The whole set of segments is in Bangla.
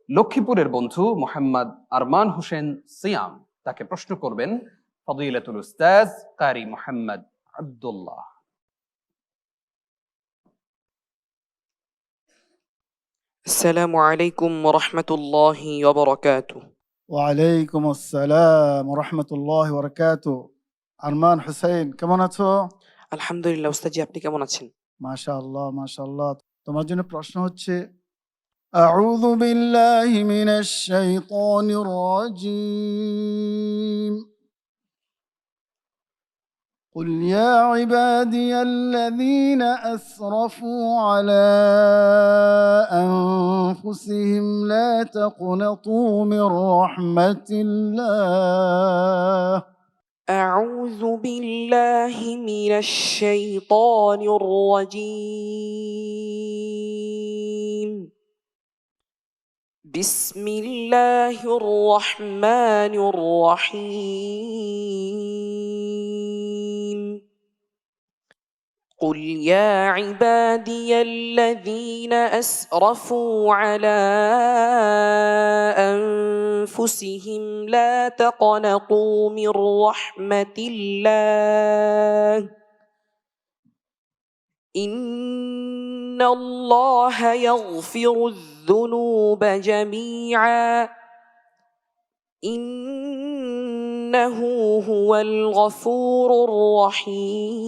লক্ষ্মীপুরের বন্ধু মোহাম্মদ আরমান হোসেন সিয়াম, তাকে প্রশ্ন করবেন ফদিলাতুল উস্তাজ কারি মোহাম্মদ আব্দুল্লাহ। আসসালামু আলাইকুম ওয়া রাহমাতুল্লাহি ওয়া বারাকাতুহু। ওয়ালাইকুম আসসালাম রহমতুল্লাহ বরকাত। আরমান হুসাইন, কেমন আছো? আলহামদুলিল্লাহ উস্তাদ জি, আপনি কেমন আছেন? মাশাআল্লাহ মাশাআল্লাহ। তোমার জন্য প্রশ্ন হচ্ছে, আউযু বিল্লাহি মিনাশ শাইতানির রাজীম। قل يا عبادي الذين أسرفوا على أنفسهم لا تقنطوا من رحمة الله. أعوذ بالله من الشيطان الرجيم. بسم الله الرحمن الرحيم. قل يا عبادي الذين أسرفوا على أنفسهم لا تقنطوا من رحمة الله إن الله يغفر الذنوب جميعا إنه هو الغفور الرحيم.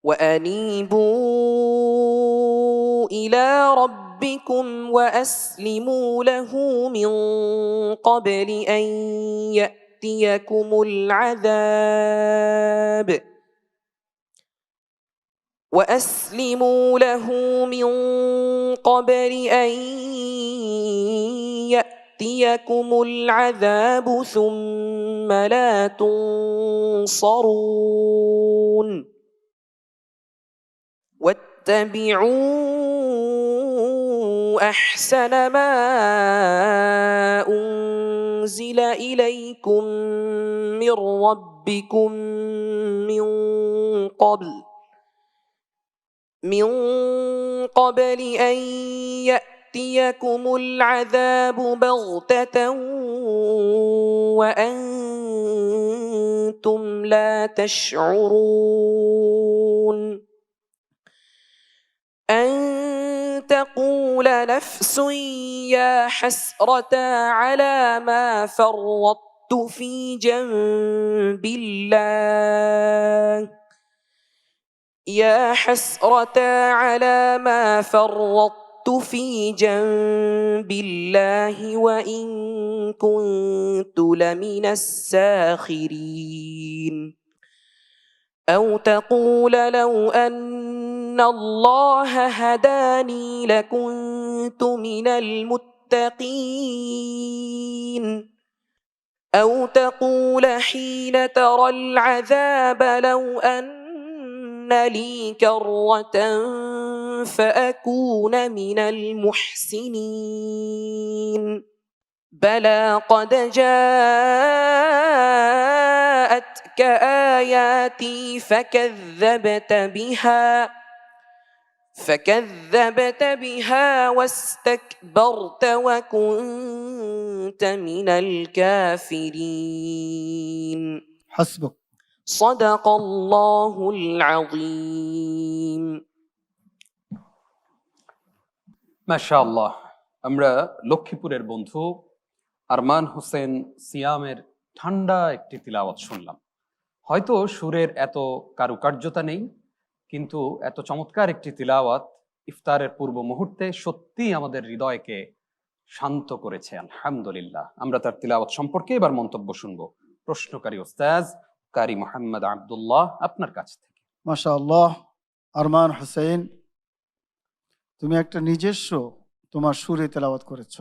وأنيبوا إلى ربكم وأسلموا له من قبل أن يأتيكم العذاب وأسلموا له من قبل أن يأتيكم العذاب ثم لا تنصرون واتبعوا أحسن ما أنزل إليكم من ربكم من قبل أن يأتيكم العذاب بغتة وأنتم لا تشعرون أن تقول نفس يا حسرة على ما فرطت في جنب الله يا حسرة على ما فرطت في جنب الله وإن كنت لمن الساخرين أو تقول لو أن الله هداني لكنت من المتقين أو تقول حين ترى العذاب لو أن لي كرة فأكون من المحسنين بلى قد جاءتك آياتي فكذبت بها واستكبرت وكنت من الكافرين. حسبك. صدق الله العظيم. মাশাআল্লাহ। আমরা লক্ষ্মীপুরের বন্ধু আরমান হোসেন সিয়ামের ঠান্ডা একটি তিলাওয়াত শুনলাম। হয়তো সুরের এত কারুকার্যতা নেই, কিন্তু এত চমৎকার একটি তিলাওয়াত ইফতারের পূর্ব মুহূর্তে সত্যি আমাদের হৃদয়কে শান্ত করেছে। আলহামদুলিল্লাহ। আমরা তার তিলাওয়াত সম্পর্কে এবার মন্তব্য শুনবো প্রশ্নকারী ওস্তাজ কারি মোহাম্মদ আব্দুল্লাহ আপনার কাছ থেকে। মাশাআল্লাহ। আরমান হুসাইন, তুমি একটা নিজস্ব তোমার সুরে তেলাওয়াত করেছ।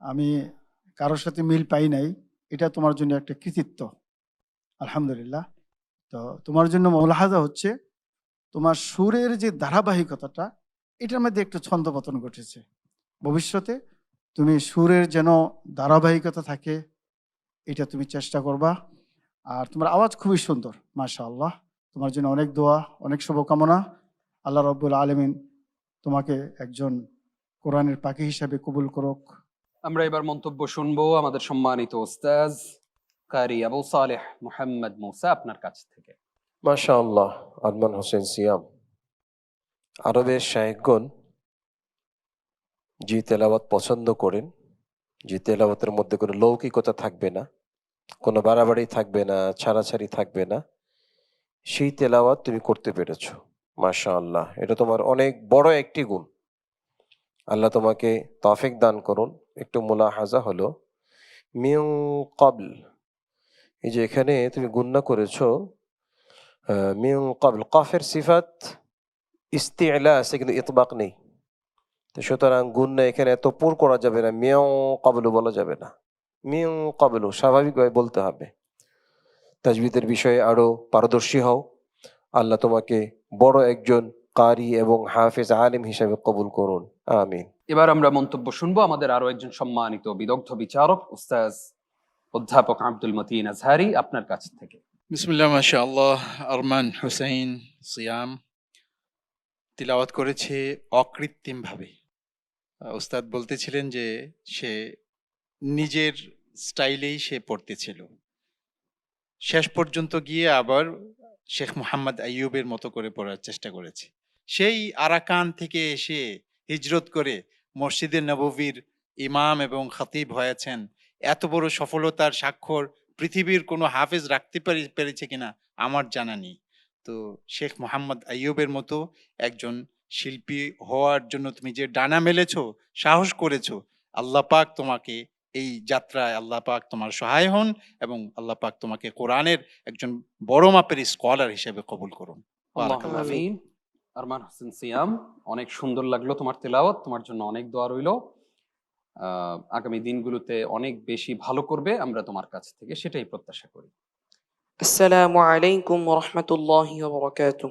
আমি কারোর সাথে মিল পাই নাই, এটা তোমার জন্য একটা কৃতিত্ব। আলহামদুলিল্লাহ। তো তোমার জন্য মুলাহাজা হচ্ছে, তোমার সুরের যে ধারাবাহিকতাটা, এটার মধ্যে একটু ছন্দপতন ঘটেছে। ভবিষ্যতে তুমি সুরের যেন ধারাবাহিকতা থাকে, এটা তুমি চেষ্টা করবা। আর তোমার আওয়াজ খুবই সুন্দর, মাশাআল্লাহ। তোমার জন্য অনেক দোয়া, অনেক শুভকামনা। আল্লাহ রাব্বুল আলামিন তোমাকে একজন কোরআনের পাখি হিসাবে কবুল করুক। আমরা এবার মন্তব্য শুনবো আমাদের সম্মানিত ওস্তাজ কারি আবু সালেহ মুহাম্মদ মুসা আপনার কাছ থেকে। মাশাআল্লাহ, আরমান হোসেন সিয়াম। আরবের শায়েখগণ যে তেলাওয়াত পছন্দ করেন, যে তেলাওয়াতের মধ্যে কোনো লৌকিকতা থাকবে না, কোনো বাড়াবাড়ি থাকবে না, ছাড়াছাড়ি থাকবে না, সেই তেলাওয়াত তুমি করতে পেরেছো। মাশাআল্লাহ, এটা তোমার অনেক বড় একটি গুণ। আল্লাহ তোমাকে তৌফিক দান করুন। একটু মুলাহাজা হলো মিন ক্বাবল, এই যে এখানে তুমি গুণনা করেছো মিন ক্বাবল, কাফের সিফাত ইস্তি'লা আছে কিন্তু ইতবাক নেই। তো সুতরাং গুণনা এখানে এত পুর করা যাবে না, মিন ক্বাবলু বলা যাবে না, মিন ক্বাবলু স্বাভাবিকভাবে বলতে হবে। তাজবিদের বিষয়ে আরো পারদর্শী হও। আল্লাহ তোমাকে বড় একজন কারি এবং হাফেজ আলিম হিসেবে কবুল করুন, আমিন। এবার আমরা মন্তব্য শুনবো আমাদের আরো একজন সম্মানিত বিদগ্ধ বিচারক উস্তাজ অধ্যাপক আব্দুল মতিন আজহারি আপনার কাছ থেকে। বিসমিল্লাহ মাশাআল্লাহ। আরমান হুসাইন সিয়াম তিলাওয়াত করেছে অকৃত্রিমভাবে। উস্তাদ বলতেছিলেন যে সে নিজের স্টাইলেই সে পড়তেছিল, শেষ পর্যন্ত গিয়ে আবার শেখ মোহাম্মদ আইয়ুবের মতো করে পড়ার চেষ্টা করেছে। সেই আরাকান থেকে এসে হিজরত করে মসজিদে নববীর ইমাম এবং খতিব হয়েছেন। এত বড় সফলতার স্বাক্ষর পৃথিবীর কোনো হাফেজ রাখতে পেরেছে কিনা আমার জানা নেই। তো শেখ মোহাম্মদ আইয়ুবের মতো একজন শিল্পী হওয়ার জন্য তুমি যে ডানা মেলেছো, সাহস করেছো, আল্লাহ পাক তোমাকে এই যাত্রায় আল্লাহ পাক তোমার সহায় হন এবং আল্লাহ পাক তোমাকে কোরআনের একজন বড় মাপের স্কলার হিসেবে কবুল করুন। আল্লাহুম্মা আমিন। আরমান হোসেন সিয়াম, অনেক সুন্দর লাগলো তোমার তেলাওয়াত, তোমার জন্য অনেক দোয়া রইলো। আগামী দিনগুলোতে অনেক বেশি ভালো করবে, আমরা তোমার কাছ থেকে সেটাই প্রত্যাশা করি। السلام عليكم ورحمة الله وبركاته.